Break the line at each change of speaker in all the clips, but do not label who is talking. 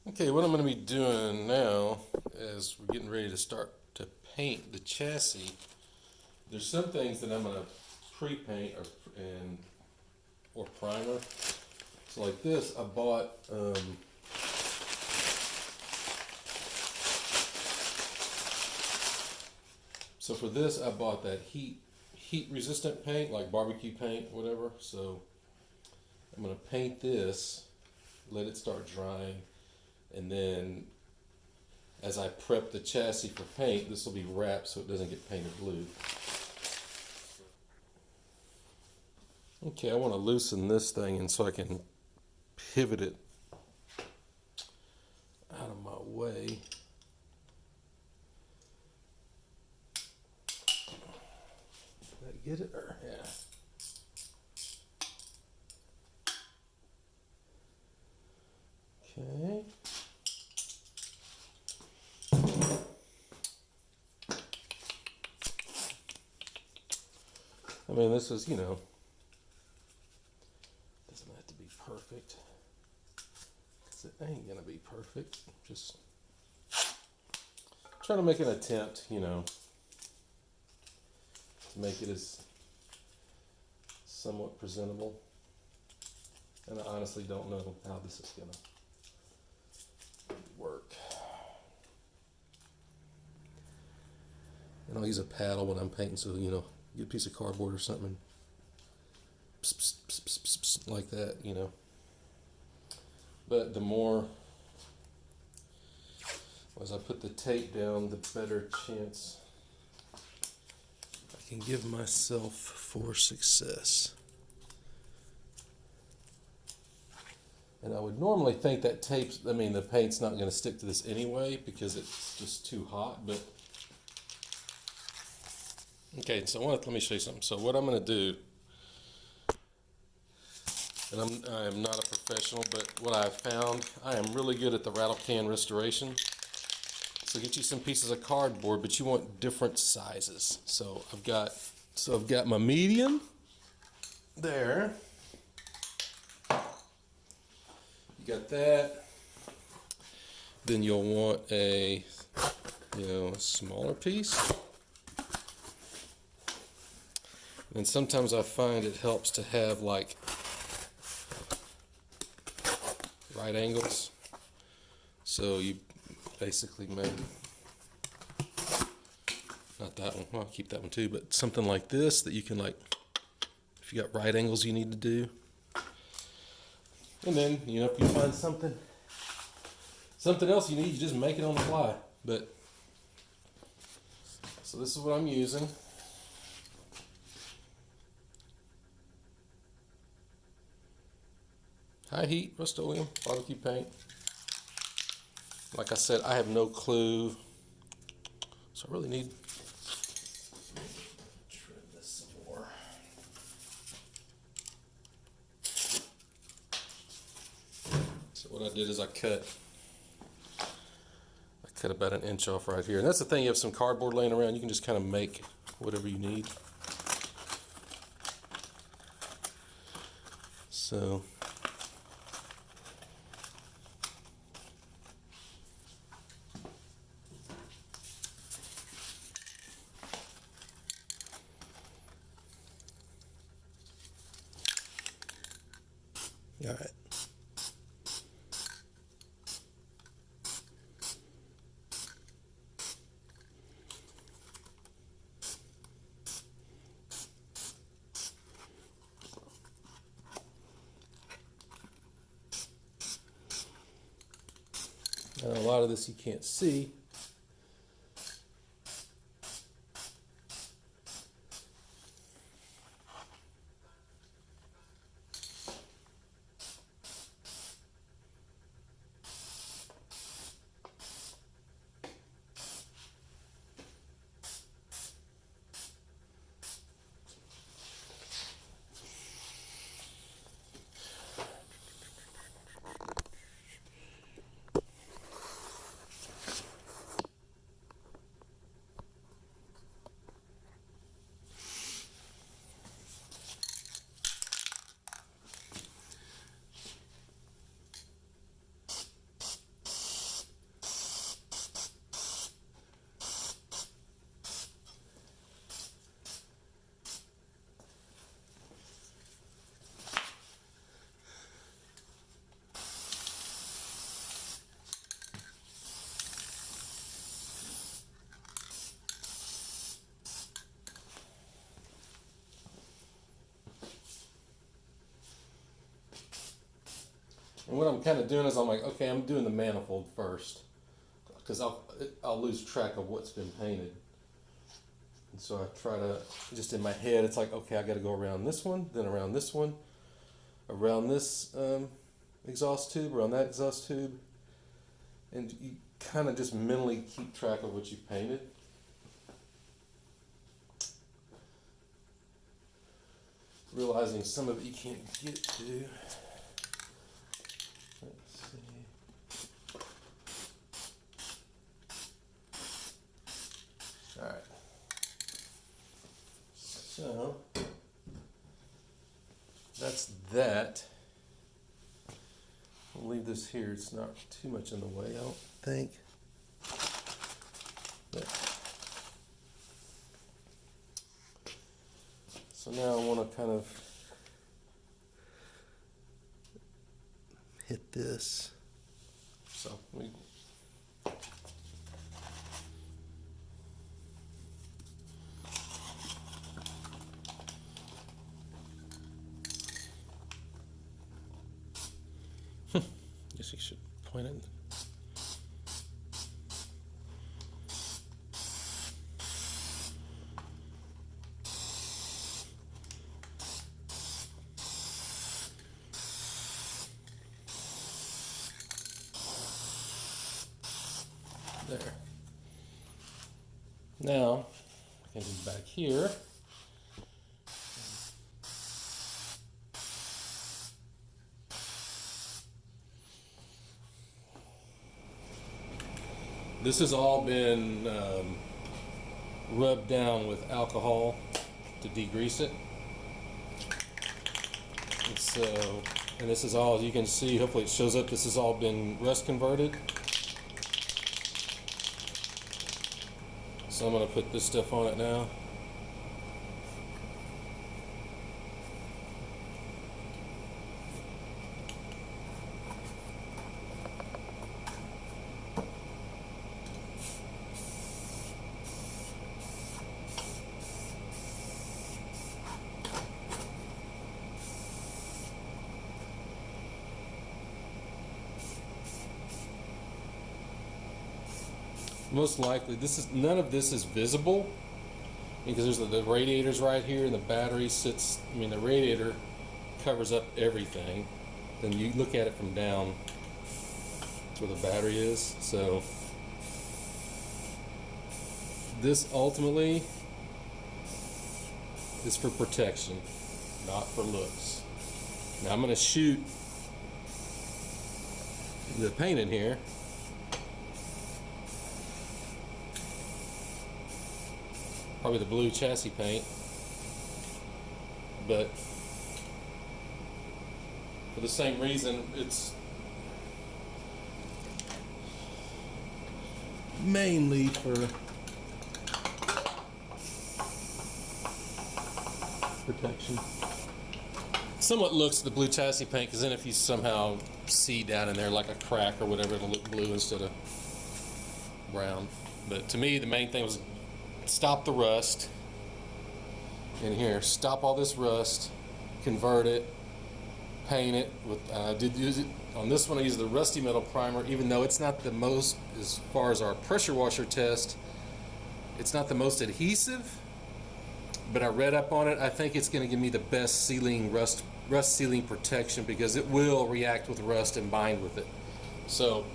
Okay, what I'm going to be doing now is we're getting ready to start to paint the chassis. There's some things that I'm going to pre-paint or primer. So like this, I bought so for this I bought that heat resistant paint, like barbecue paint, whatever. So I'm going to paint this, let it start drying, and then as I prep the chassis for paint, this will be wrapped so it doesn't get painted blue. Okay, I want to loosen this thing and so I can pivot it out of my way. Did I get it? Yeah. Okay. I mean, this is, doesn't have to be perfect. Because it ain't going to be perfect. Just trying to make an attempt, to make it as somewhat presentable. And I honestly don't know how this is going to work. And I'll use a paddle when I'm painting, so, get a piece of cardboard or something, pss, pss, pss, pss, pss, pss, like that, But the more, as I put the tape down, the better chance I can give myself for success. And I would normally think that the paint's not going to stick to this anyway because it's just too hot, but okay, so let me show you something. So what I'm going to do, and I am not a professional, but what I've found, I am really good at the rattle can restoration. So get you some pieces of cardboard, but you want different sizes. So I've got my medium there. You got that. Then you'll want a smaller piece. And sometimes I find it helps to have like right angles. So you basically make, not that one, well, I'll keep that one too, but something like this that you can, like, if you got right angles you need to do. And then, if you find something else you need, you just make it on the fly. But, so this is what I'm using. High heat Rust-Oleum barbecue paint. Like I said, I have no clue, so I really need to trim this some more. So what I did is I cut about 1 inch off right here. And that's the thing, you have some cardboard laying around, you can just kind of make whatever you need. So all right. Now, a lot of this you can't see. And what I'm kind of doing is I'm like, okay, I'm doing the manifold first, because I'll lose track of what's been painted. And so I try to, just in my head, it's like, okay, I got to go around this one, then around this one, around this exhaust tube, around that exhaust tube. And you kind of just mentally keep track of what you've painted. Realizing some of it you can't get to. Let's see. All right. So that's that. We'll leave this here. It's not too much in the way, I don't think. But, so now I want to kind of hit this. So let me guess you should point it. There. Now I can be back here. This has all been rubbed down with alcohol to degrease it. And so, and this is all, as you can see, hopefully it shows up, this has all been rust converted. So I'm going to put this stuff on it now. Most likely, none of this is visible because there's the radiators right here, and the battery sits. I mean, the radiator covers up everything. Then you look at it from down. That's where the battery is. So this ultimately is for protection, not for looks. Now I'm going to shoot the paint in here. Probably the blue chassis paint, but for the same reason, it's mainly for protection. Somewhat looks the blue chassis paint, because then if you somehow see down in there like a crack or whatever, it'll look blue instead of brown. But to me, the main thing was stop the rust in here, stop all this rust, convert it, paint it with, I did use it on this one. I used the rusty metal primer, even though it's not the most, as far as our pressure washer test, it's not the most adhesive, but I read up on it. I think it's going to give me the best sealing, rust sealing protection, because it will react with rust and bind with it. So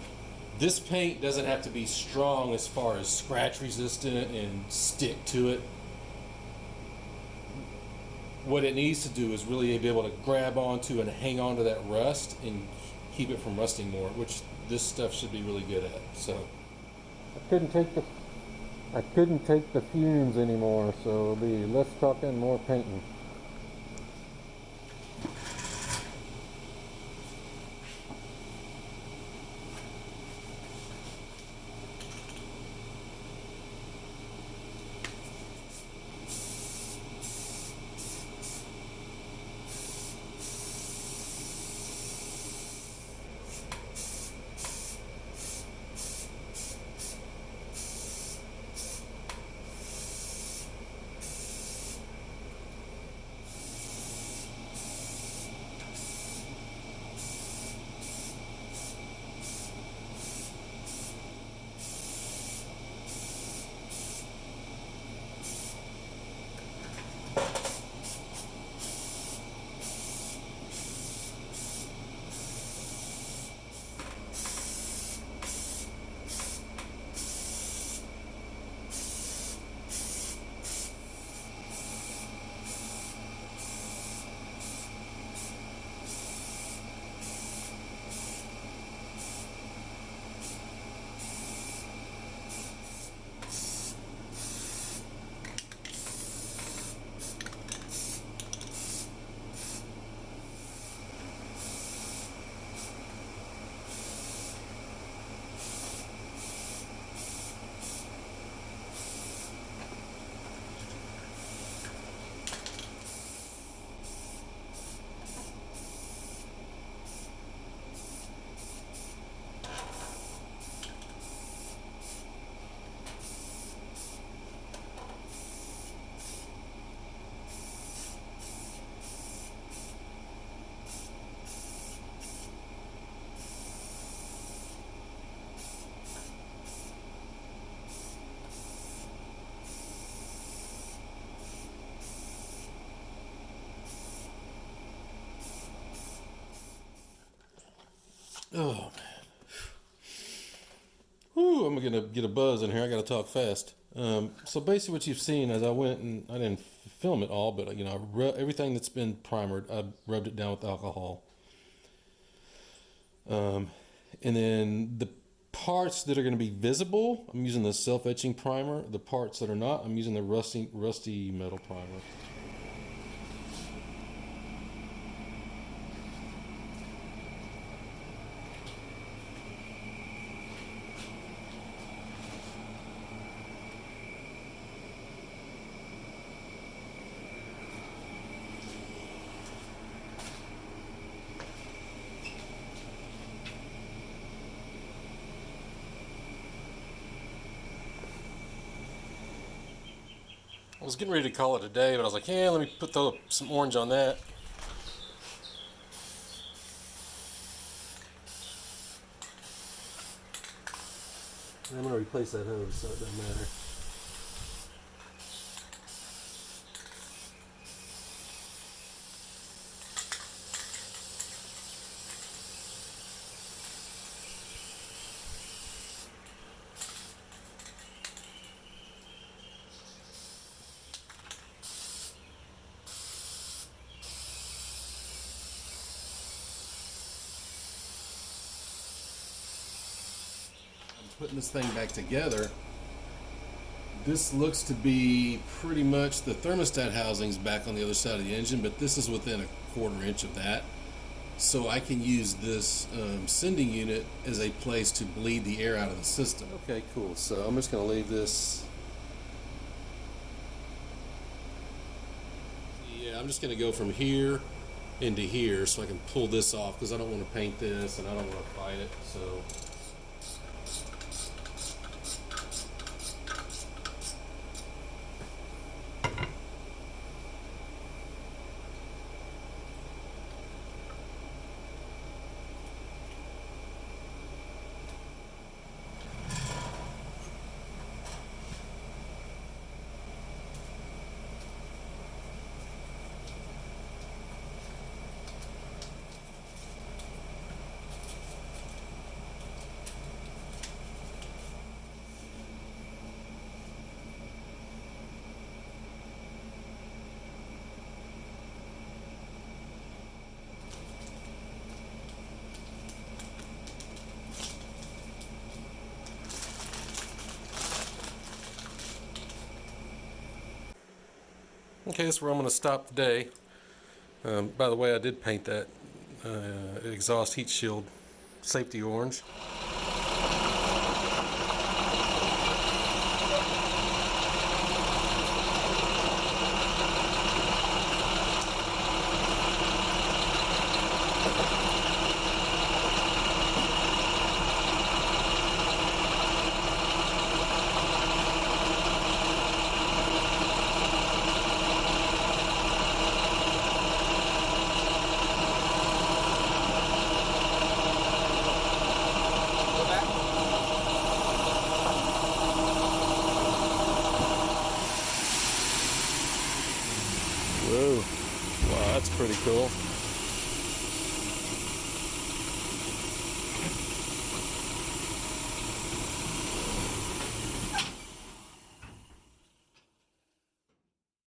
this paint doesn't have to be strong as far as scratch resistant and stick to it. What it needs to do is really be able to grab onto and hang on to that rust and keep it from rusting more, which this stuff should be really good at. So I couldn't take the fumes anymore, so it'll be less talking, more painting. Oh man. Whew, I'm gonna get a buzz in here. I gotta talk fast. So basically, what you've seen as I went and I didn't film it all, but everything that's been primered, I rubbed it down with alcohol. And then the parts that are going to be visible, I'm using the self-etching primer. The parts that are not, I'm using the rusty metal primer. I was getting ready to call it a day, but I was like, yeah, let me throw some orange on that. I'm going to replace that hose so it doesn't matter. Putting this thing back together, this looks to be pretty much the thermostat housing's back on the other side of the engine, but this is within a 1/4 inch of that. So I can use this sending unit as a place to bleed the air out of the system. Okay, cool. So I'm just going to leave this. Yeah, I'm just going to go from here into here so I can pull this off because I don't want to paint this and I don't want to fight it. So. Okay, that's where I'm going to stop today. By the way, I did paint that exhaust heat shield safety orange. Whoa, wow, that's pretty cool.